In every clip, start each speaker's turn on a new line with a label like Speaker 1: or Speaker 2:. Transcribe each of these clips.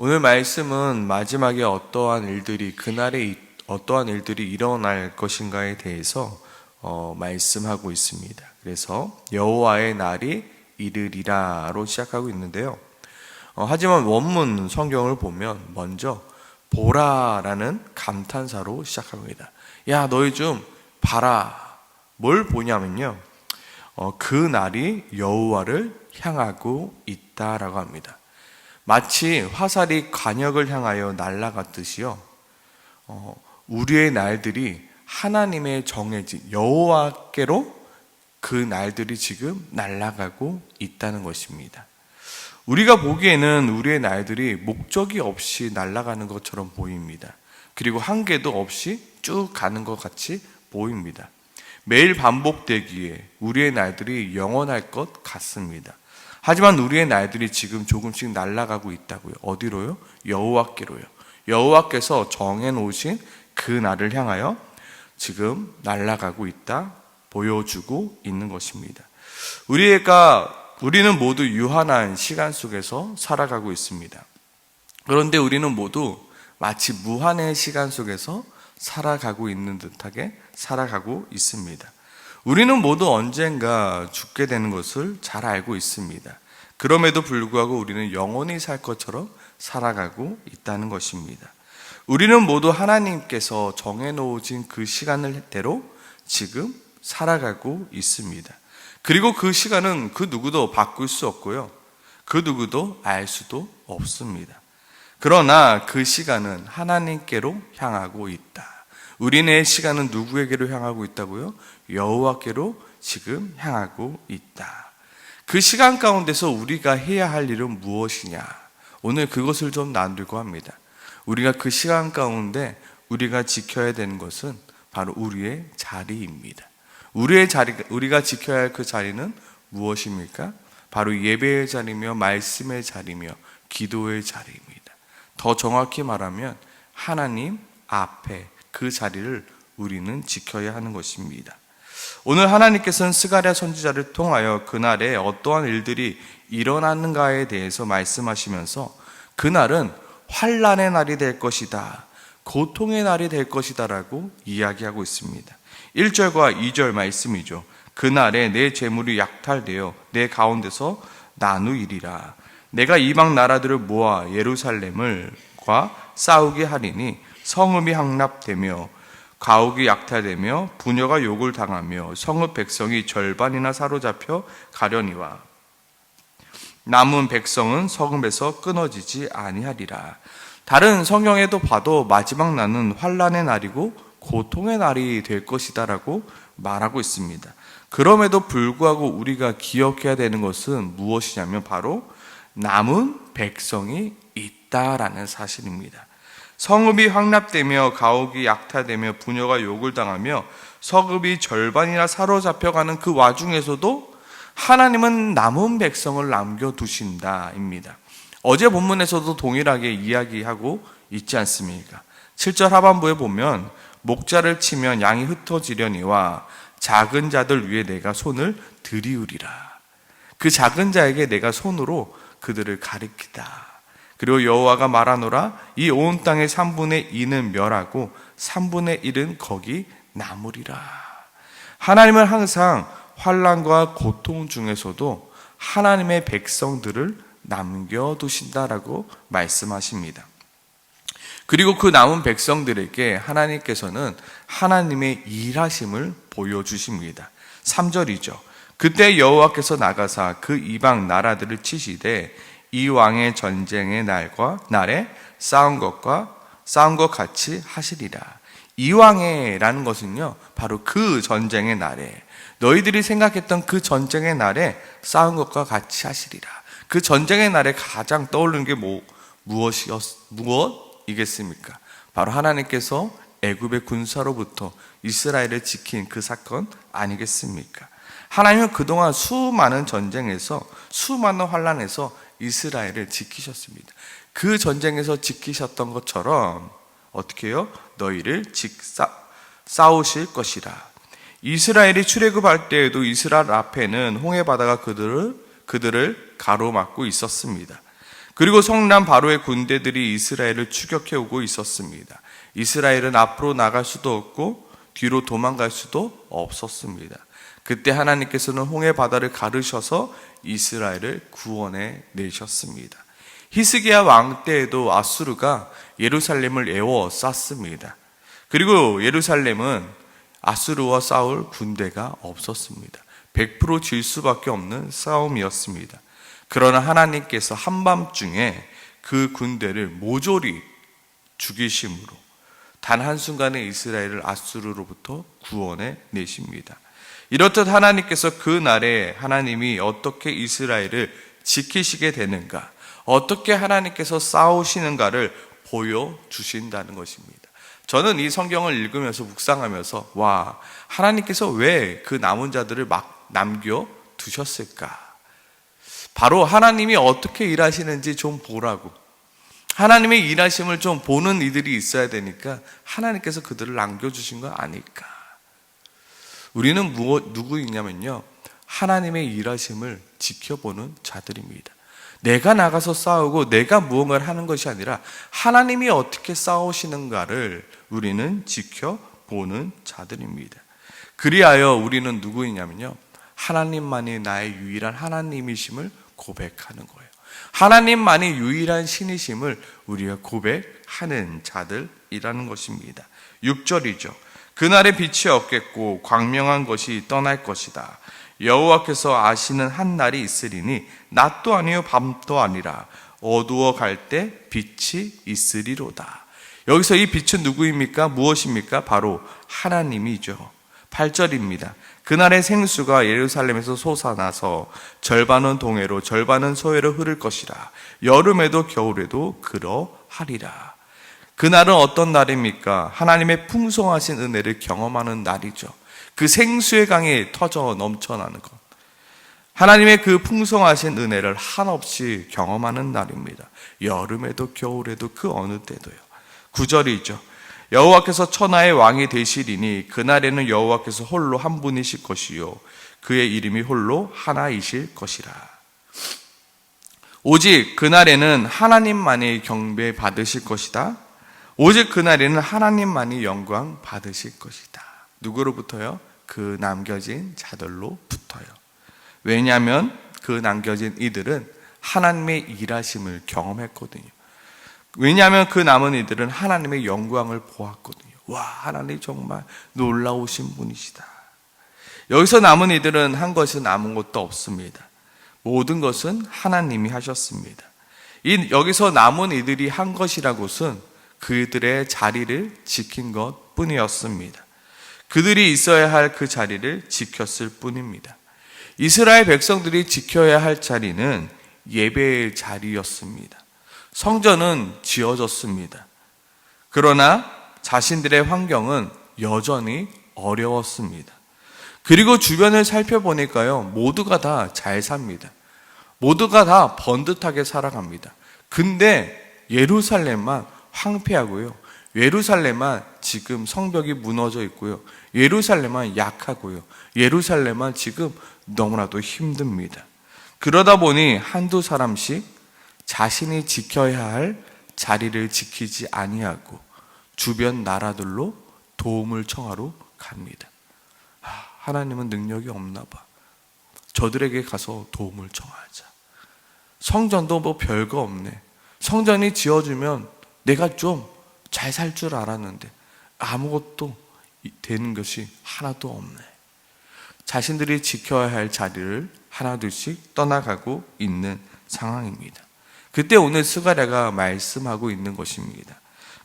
Speaker 1: 오늘 말씀은 마지막에 어떠한 일들이 그날에 어떠한 일들이 일어날 것인가에 대해서 말씀하고 있습니다. 그래서 여호와의 날이 이르리라로 시작하고 있는데요. 하지만 원문 성경을 보면 먼저 보라라는 감탄사로 시작합니다. 야, 너희 좀 봐라. 뭘 보냐면요, 그 날이 여호와를 향하고 있다라고 합니다. 마치 화살이 관역을 향하여 날아갔듯이요, 우리의 날들이 하나님의 정해진 여호와께로 그 날들이 지금 날아가고 있다는 것입니다. 우리가 보기에는 우리의 날들이 목적이 없이 날아가는 것처럼 보입니다. 그리고 한계도 없이 쭉 가는 것 같이 보입니다. 매일 반복되기에 우리의 날들이 영원할 것 같습니다. 하지만 우리의 날들이 지금 조금씩 날아가고 있다고요. 어디로요? 여호와께로요. 여호와께서 정해놓으신 그 날을 향하여 지금 날아가고 있다, 보여주고 있는 것입니다. 우리는 모두 유한한 시간 속에서 살아가고 있습니다. 그런데 우리는 모두 마치 무한의 시간 속에서 살아가고 있는 듯하게 살아가고 있습니다. 우리는 모두 언젠가 죽게 되는 것을 잘 알고 있습니다. 그럼에도 불구하고 우리는 영원히 살 것처럼 살아가고 있다는 것입니다. 우리는 모두 하나님께서 정해놓으신 그 시간대로 지금 살아가고 있습니다. 그리고 그 시간은 그 누구도 바꿀 수 없고요, 그 누구도 알 수도 없습니다. 그러나 그 시간은 하나님께로 향하고 있다. 우리의 시간은 누구에게로 향하고 있다고요? 여호와께로 지금 향하고 있다. 그 시간 가운데서 우리가 해야 할 일은 무엇이냐? 오늘 그것을 좀 나누려고 합니다. 우리가 그 시간 가운데 우리가 지켜야 되는 것은 바로 우리의 자리입니다. 우리가 지켜야 할 그 자리는 무엇입니까? 바로 예배의 자리며 말씀의 자리며 기도의 자리입니다. 더 정확히 말하면 하나님 앞에 그 자리를 우리는 지켜야 하는 것입니다. 오늘 하나님께서는 스가랴 선지자를 통하여 그날에 어떠한 일들이 일어나는가에 대해서 말씀하시면서 그날은 환난의 날이 될 것이다, 고통의 날이 될 것이다 라고 이야기하고 있습니다. 1절과 2절 말씀이죠. 그날에 내 재물이 약탈되어 내 가운데서 나누이리라. 내가 이방 나라들을 모아 예루살렘과 싸우게 하리니 성읍이 함락되며 가옥이 약탈되며 부녀가 욕을 당하며 성읍 백성이 절반이나 사로잡혀 가려니와 남은 백성은 성읍에서 끊어지지 아니하리라. 다른 성경에도 봐도 마지막 날은 환난의 날이고 고통의 날이 될 것이다 라고 말하고 있습니다. 그럼에도 불구하고 우리가 기억해야 되는 것은 무엇이냐면 바로 남은 백성이 있다라는 사실입니다. 성읍이 함락되며 가옥이 약탈되며 부녀가 욕을 당하며 성읍이 절반이나 사로잡혀가는 그 와중에서도 하나님은 남은 백성을 남겨두신다입니다. 어제 본문에서도 동일하게 이야기하고 있지 않습니까? 7절 하반부에 보면 목자를 치면 양이 흩어지려니와 작은 자들 위에 내가 손을 들이우리라. 그 작은 자에게 내가 손으로 그들을 가리키다. 그리고 여호와가 말하노라. 이 온 땅의 3분의 2는 멸하고 3분의 1은 거기 남으리라. 하나님은 항상 환난과 고통 중에서도 하나님의 백성들을 남겨두신다라고 말씀하십니다. 그리고 그 남은 백성들에게 하나님께서는 하나님의 일하심을 보여주십니다. 3절이죠. 그때 여호와께서 나가사 그 이방 나라들을 치시되 이 왕의 전쟁의 날에 싸운 것 같이 하시리라. 이 왕의라는 것은요, 바로 그 전쟁의 날에, 너희들이 생각했던 그 전쟁의 날에 싸운 것과 같이 하시리라. 그 전쟁의 날에 가장 떠오르는 게 무엇이겠습니까? 바로 하나님께서 애굽의 군사로부터 이스라엘을 지킨 그 사건 아니겠습니까? 하나님은 그동안 수많은 전쟁에서, 수많은 환난에서 이스라엘을 지키셨습니다. 그 전쟁에서 지키셨던 것처럼 어떻게 해요? 너희를 싸우실 것이라. 이스라엘이 출애굽할 때에도 이스라엘 앞에는 홍해 바다가 그들을 가로막고 있었습니다. 그리고 성남 바로의 군대들이 이스라엘을 추격해 오고 있었습니다. 이스라엘은 앞으로 나갈 수도 없고 뒤로 도망갈 수도 없었습니다. 그때 하나님께서는 홍해 바다를 가르셔서 이스라엘을 구원해 내셨습니다. 히스기야 왕 때에도 아수르가 예루살렘을 에워쌌습니다. 그리고 예루살렘은 아수르와 싸울 군대가 없었습니다. 100% 질 수밖에 없는 싸움이었습니다. 그러나 하나님께서 한밤중에 그 군대를 모조리 죽이심으로 단 한순간에 이스라엘을 아수르로부터 구원해 내십니다. 이렇듯 하나님께서 그 날에 하나님이 어떻게 이스라엘을 지키시게 되는가, 어떻게 하나님께서 싸우시는가를 보여주신다는 것입니다. 저는 이 성경을 읽으면서 묵상하면서 와, 하나님께서 왜 그 남은 자들을 막 남겨두셨을까? 바로 하나님이 어떻게 일하시는지 좀 보라고, 하나님의 일하심을 좀 보는 이들이 있어야 되니까 하나님께서 그들을 남겨주신 거 아닐까. 우리는 누구이냐면요, 하나님의 일하심을 지켜보는 자들입니다. 내가 나가서 싸우고 내가 무언가를 하는 것이 아니라 하나님이 어떻게 싸우시는가를 우리는 지켜보는 자들입니다. 그리하여 우리는 누구이냐면요, 하나님만이 나의 유일한 하나님이심을 고백하는 거예요. 하나님만이 유일한 신이심을 우리가 고백하는 자들이라는 것입니다. 6절이죠. 그날의 빛이 없겠고 광명한 것이 떠날 것이다. 여호와께서 아시는 한 날이 있으리니 낮도 아니요 밤도 아니라 어두워 갈 때 빛이 있으리로다. 여기서 이 빛은 누구입니까? 무엇입니까? 바로 하나님이죠. 8절입니다. 그날의 생수가 예루살렘에서 솟아나서 절반은 동해로 절반은 서해로 흐를 것이라. 여름에도 겨울에도 그러하리라. 그날은 어떤 날입니까? 하나님의 풍성하신 은혜를 경험하는 날이죠. 그 생수의 강이 터져 넘쳐나는 것, 하나님의 그 풍성하신 은혜를 한없이 경험하는 날입니다. 여름에도 겨울에도 그 어느 때도요. 9절이죠. 여호와께서 천하의 왕이 되시리니 그날에는 여호와께서 홀로 한 분이실 것이요 그의 이름이 홀로 하나이실 것이라. 오직 그날에는 하나님만이 경배 받으실 것이다. 오직 그날에는 하나님만이 영광 받으실 것이다. 누구로부터요? 그 남겨진 자들로부터요. 왜냐하면 그 남겨진 이들은 하나님의 일하심을 경험했거든요. 왜냐하면 그 남은 이들은 하나님의 영광을 보았거든요. 와, 하나님 정말 놀라우신 분이시다. 여기서 남은 이들은 한 것은 아무것도 없습니다. 모든 것은 하나님이 하셨습니다. 여기서 남은 이들이 한 것이라고는 그들의 자리를 지킨 것 뿐이었습니다. 그들이 있어야 할 그 자리를 지켰을 뿐입니다. 이스라엘 백성들이 지켜야 할 자리는 예배의 자리였습니다. 성전은 지어졌습니다. 그러나 자신들의 환경은 여전히 어려웠습니다. 그리고 주변을 살펴보니까요, 모두가 다 잘 삽니다. 모두가 다 번듯하게 살아갑니다. 근데 예루살렘만 황폐하고요, 예루살렘만 지금 성벽이 무너져 있고요, 예루살렘만 약하고요, 예루살렘만 지금 너무나도 힘듭니다. 그러다 보니 한두 사람씩 자신이 지켜야 할 자리를 지키지 아니하고 주변 나라들로 도움을 청하러 갑니다. 하나님은 능력이 없나 봐. 저들에게 가서 도움을 청하자. 성전도 뭐 별거 없네. 성전이 지어주면 내가 좀 잘 살 줄 알았는데 아무것도 되는 것이 하나도 없네. 자신들이 지켜야 할 자리를 하나둘씩 떠나가고 있는 상황입니다. 그때 오늘 스가랴가 말씀하고 있는 것입니다.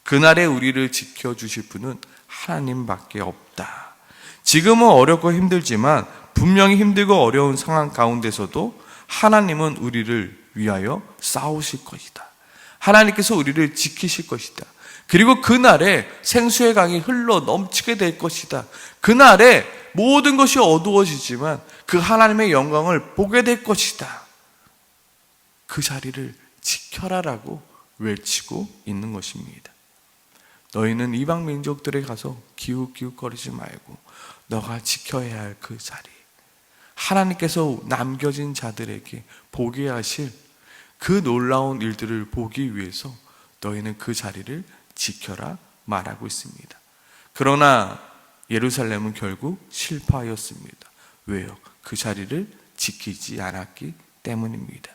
Speaker 1: 그날에 우리를 지켜주실 분은 하나님밖에 없다. 지금은 어렵고 힘들지만 분명히 힘들고 어려운 상황 가운데서도 하나님은 우리를 위하여 싸우실 것이다. 하나님께서 우리를 지키실 것이다. 그리고 그날에 생수의 강이 흘러 넘치게 될 것이다. 그날에 모든 것이 어두워지지만 그 하나님의 영광을 보게 될 것이다. 그 자리를 지켜라라고 외치고 있는 것입니다. 너희는 이방 민족들에 가서 기웃기웃거리지 말고 너가 지켜야 할 그 자리, 하나님께서 남겨진 자들에게 보게 하실 그 놀라운 일들을 보기 위해서 너희는 그 자리를 지켜라 말하고 있습니다. 그러나 예루살렘은 결국 실패하였습니다. 왜요? 그 자리를 지키지 않았기 때문입니다.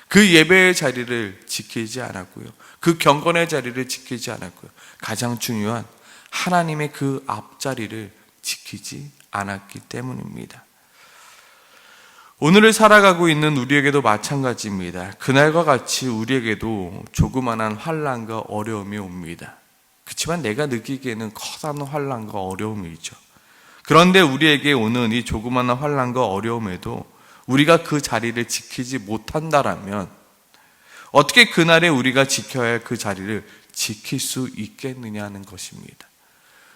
Speaker 1: 그 예배의 자리를 지키지 않았고요. 그 경건의 자리를 지키지 않았고요. 가장 중요한 하나님의 그 앞자리를 지키지 않았기 때문입니다. 오늘을 살아가고 있는 우리에게도 마찬가지입니다. 그날과 같이 우리에게도 조그만한 환난과 어려움이 옵니다. 그렇지만 내가 느끼기에는 커다란 환난과 어려움이죠. 그런데 우리에게 오는 이 조그만한 환난과 어려움에도 우리가 그 자리를 지키지 못한다라면 어떻게 그날에 우리가 지켜야 할 그 자리를 지킬 수 있겠느냐는 것입니다.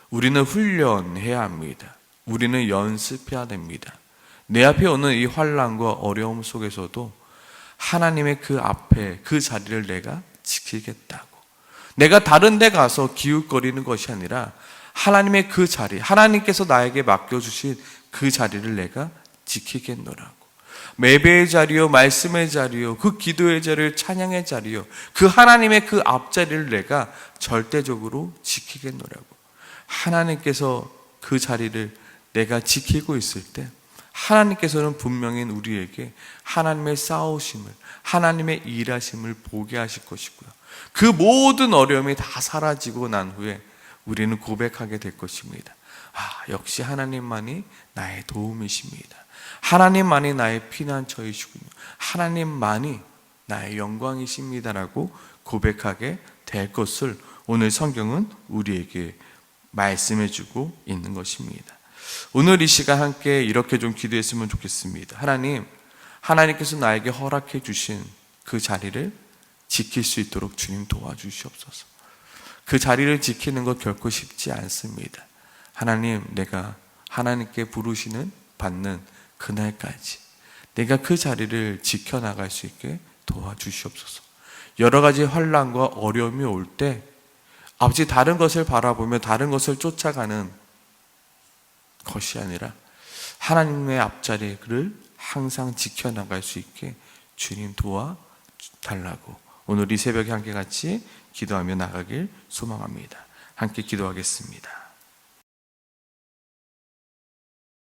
Speaker 1: 우리는 훈련해야 합니다. 우리는 연습해야 됩니다. 내 앞에 오는 이 환난과 어려움 속에서도 하나님의 그 앞에 그 자리를 내가 지키겠다고, 내가 다른 데 가서 기웃거리는 것이 아니라 하나님의 그 자리, 하나님께서 나에게 맡겨주신 그 자리를 내가 지키겠노라고. 예배의 자리요, 말씀의 자리요, 그 기도의 자리요, 찬양의 자리요, 그 하나님의 그 앞자리를 내가 절대적으로 지키겠노라고. 하나님께서 그 자리를 내가 지키고 있을 때 하나님께서는 분명히 우리에게 하나님의 싸우심을, 하나님의 일하심을 보게 하실 것이고요. 그 모든 어려움이 다 사라지고 난 후에 우리는 고백하게 될 것입니다. 역시 하나님만이 나의 도움이십니다. 하나님만이 나의 피난처이시군요. 하나님만이 나의 영광이십니다라고 고백하게 될 것을 오늘 성경은 우리에게 말씀해 주고 있는 것입니다. 오늘 이 시간 함께 이렇게 좀 기도했으면 좋겠습니다. 하나님께서 나에게 허락해 주신 그 자리를 지킬 수 있도록 주님 도와주시옵소서. 그 자리를 지키는 것 결코 쉽지 않습니다. 하나님, 내가 하나님께 부르시는 받는 그날까지 내가 그 자리를 지켜나갈 수 있게 도와주시옵소서. 여러 가지 환난과 어려움이 올 때 아버지, 다른 것을 바라보며 다른 것을 쫓아가는 것이 아니라 하나님의 앞자리를 항상 지켜나갈 수 있게 주님 도와달라고 오늘 이 새벽에 함께 같이 기도하며 나가길 소망합니다. 함께 기도하겠습니다.